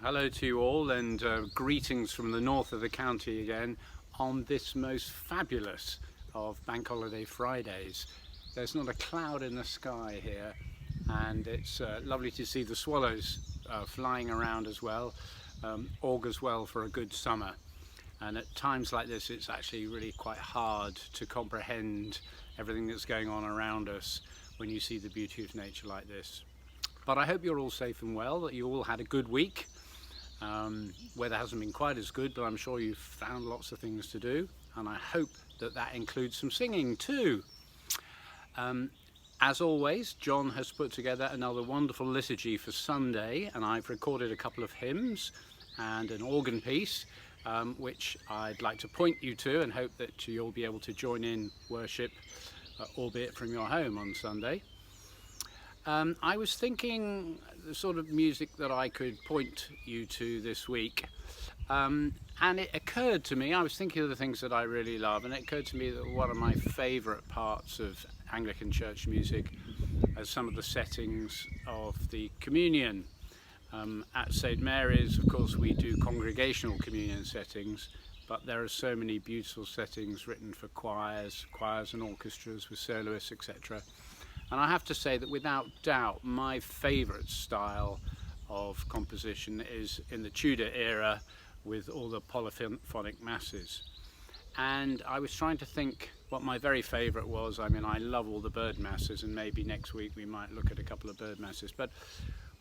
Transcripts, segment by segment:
Hello to you all, and greetings from the north of the county again on this most fabulous of Bank Holiday Fridays. There's not a cloud in the sky here, and it's lovely to see the swallows flying around as well. Augurs well for a good summer, and at times like this it's actually really quite hard to comprehend everything that's going on around us when you see the beauty of nature like this. But I hope you're all safe and well, that you all had a good week. Weather hasn't been quite as good, but I'm sure you've found lots of things to do, and I hope that that includes some singing too. As always, John has put together another wonderful liturgy for Sunday, and I've recorded a couple of hymns and an organ piece, which I'd like to point you to and hope that you'll be able to join in worship, albeit from your home on Sunday. I was thinking the sort of music that I could point you to this week, and it occurred to me, I was thinking of the things that I really love, and it occurred to me that one of my favourite parts of Anglican church music are some of the settings of the communion. At St Mary's, of course, we do congregational communion settings, but there are so many beautiful settings written for choirs and orchestras with soloists, etc. And I have to say that without doubt my favourite style of composition is in the Tudor era with all the polyphonic masses. And I was trying to think what my very favourite was. I mean, I love all the bird masses, and maybe next week we might look at a couple of bird masses. But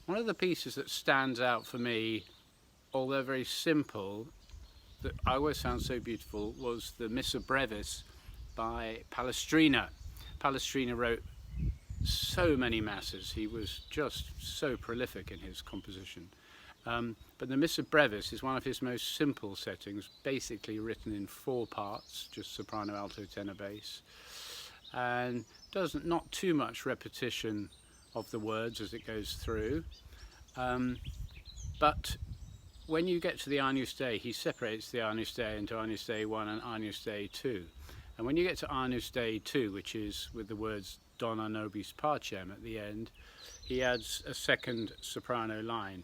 one of the pieces that stands out for me, although very simple, that I always found so beautiful, was the Missa Brevis by Palestrina. Palestrina wrote so many masses. He was just so prolific in his composition. But the Missa Brevis is one of his most simple settings, basically written in 4 parts, just soprano, alto, tenor, bass, and not too much repetition of the words as it goes through. But when you get to the Agnus Dei, he separates the Agnus Dei into Agnus Dei 1 and Agnus Dei 2. And when you get to Agnus Dei 2, which is with the words Dona nobis pacem at the end, he adds a second soprano line.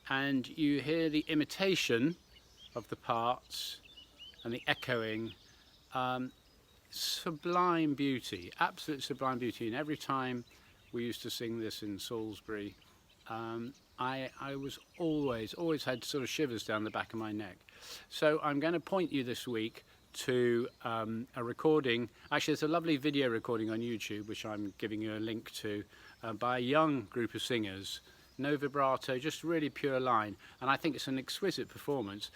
And you hear the imitation of the parts and the echoing, sublime beauty, absolute sublime beauty. And every time we used to sing this in Salisbury, I was always had sort of shivers down the back of my neck. So I'm going to point you this week to a recording. Actually, there's a lovely video recording on YouTube, which I'm giving you a link to, by a young group of singers. No vibrato, just really pure line, and I think it's an exquisite performance.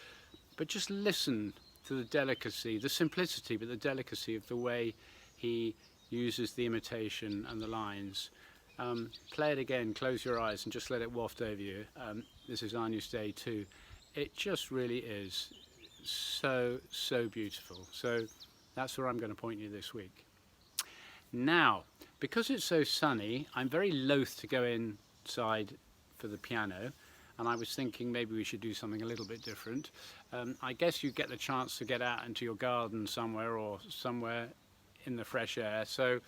But just listen to the delicacy, the simplicity, but the delicacy of the way he uses the imitation and the lines. Play it again, close your eyes and just let it waft over you. This is Agnus Dei 2. It just really is so beautiful. So that's where I'm going to point you this week. Now, because it's so sunny, I'm very loath to go inside for the piano, and I was thinking maybe we should do something a little bit different. I guess you get the chance to get out into your garden somewhere, or somewhere in the fresh air. So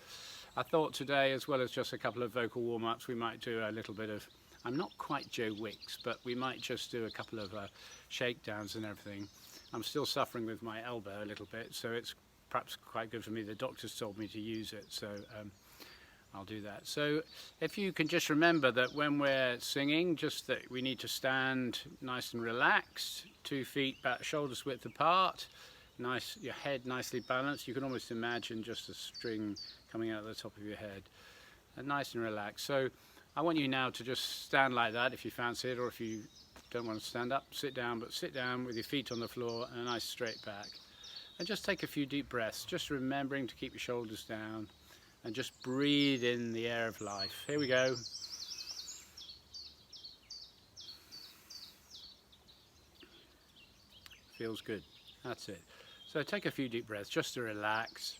I thought today, as well as just a couple of vocal warm-ups, we might do a little bit of, I'm not quite Joe Wicks, but we might just do a couple of shakedowns and everything. I'm still suffering with my elbow a little bit, so it's perhaps quite good for me. The doctors told me to use it, so I'll do that. So if you can just remember that when we're singing, just that we need to stand nice and relaxed, 2 feet back, shoulders width apart, your head nicely balanced. You can almost imagine just a string coming out of the top of your head, and nice and relaxed. So I want you now to just stand like that if you fancy it, or if you don't want to stand up, sit down, but sit down with your feet on the floor and a nice straight back. And just take a few deep breaths, just remembering to keep your shoulders down and just breathe in the air of life. Here we go. Feels good. That's it. So take a few deep breaths just to relax.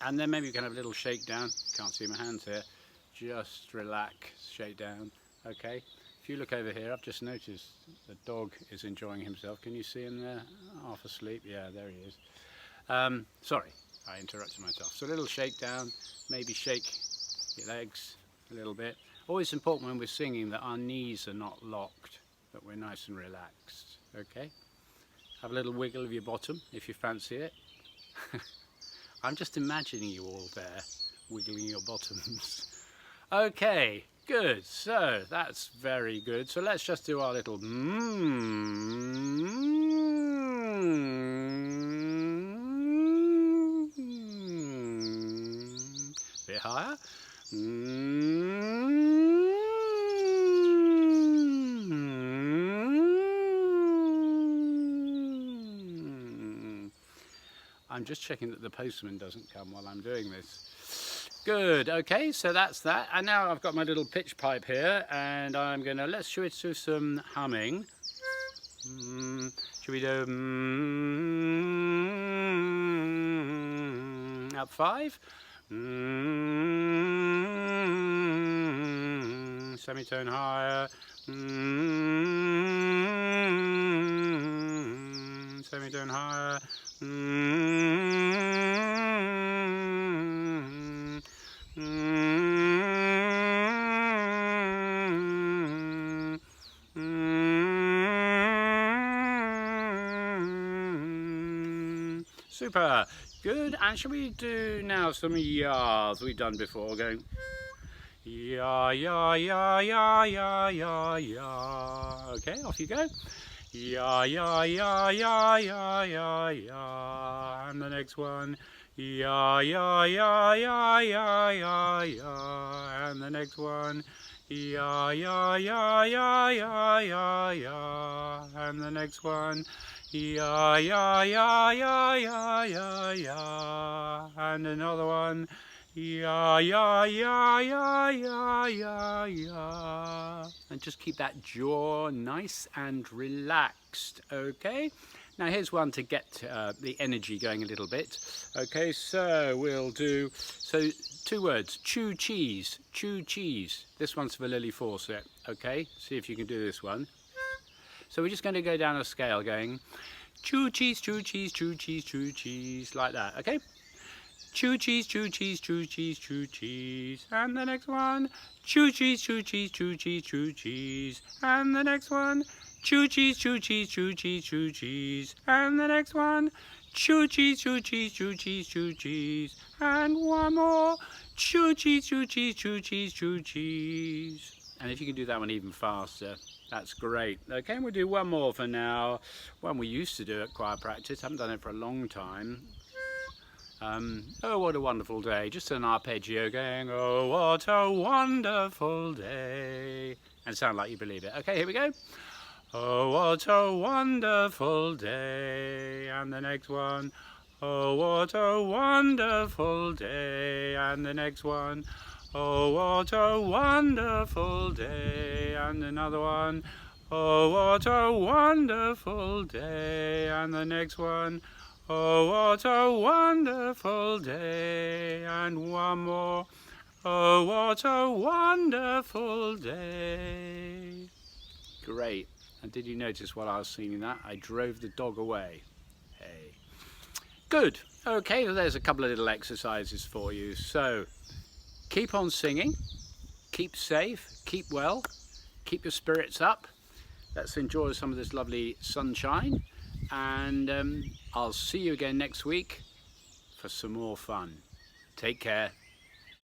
And then maybe you can have a little shakedown. Can't see my hands here. Just relax, shake down. Okay. If you look over here, I've just noticed the dog is enjoying himself. Can you see him there? Half asleep. Yeah, there he is. Sorry, I interrupted myself. So a little shakedown, maybe shake your legs a little bit. Always important when we're singing that our knees are not locked. that we're nice and relaxed. Okay? Have a little wiggle of your bottom if you fancy it. I'm just imagining you all there wiggling your bottoms. Okay, good. So that's very good. So let's just do our little bit higher. I'm just checking that the postman doesn't come while I'm doing this. Good, okay, so that's that. And now I've got my little pitch pipe here, and I'm gonna, let's switch to some humming. Should we do up 5? Semitone higher. Semitone higher. Super, good. And shall we do now some yas we've done before, going ya ya ya ya ya ya ya. Okay, off you go. Ya ya ya ya ya ya ya. And the next one. Ya ya ya ya ya ya ya. And the next one. Ya ya ya ya ya ya ya. And the next one. Ya ya ya ya ya ya ya. And another one. Ya ya ya ya ya ya ya. And just keep that jaw nice and relaxed, okay? Now here's one to get the energy going a little bit. Okay, so we'll do, so 2 words, chew cheese, chew cheese. This one's for Lily Fawcett, okay? See if you can do this one. So we're just going to go down a scale going, chew cheese, chew cheese, chew cheese, chew cheese, like that, okay? Chew cheese, chew cheese, chew cheese, chew cheese. And the next one, chew cheese, chew cheese, chew cheese, chew cheese. And the next one, chew cheese, chew cheese, chew cheese, chew cheese. And the next one, chew cheese, chew cheese, chew cheese, chew cheese. And one more, chew cheese, chew cheese, chew cheese, chew cheese. And if you can do that one even faster, that's great. Okay, and we'll do one more for now. One we used to do at choir practice, haven't done it for a long time. Oh, what a wonderful day. Just an arpeggio going, oh, what a wonderful day. And sound like you believe it. Okay, here we go. Oh, what a wonderful day. And the next one. Oh, what a wonderful day. And the next one. Oh, what a wonderful day. And another one. Oh, what a wonderful day. And the next one. Oh, what a wonderful day. And one more. Oh, what a wonderful day. Great. And did you notice while I was singing that, I drove the dog away? Hey. Good. Okay, well, there's a couple of little exercises for you. So, keep on singing. Keep safe. Keep well. Keep your spirits up. Let's enjoy some of this lovely sunshine. And I'll see you again next week for some more fun. Take care.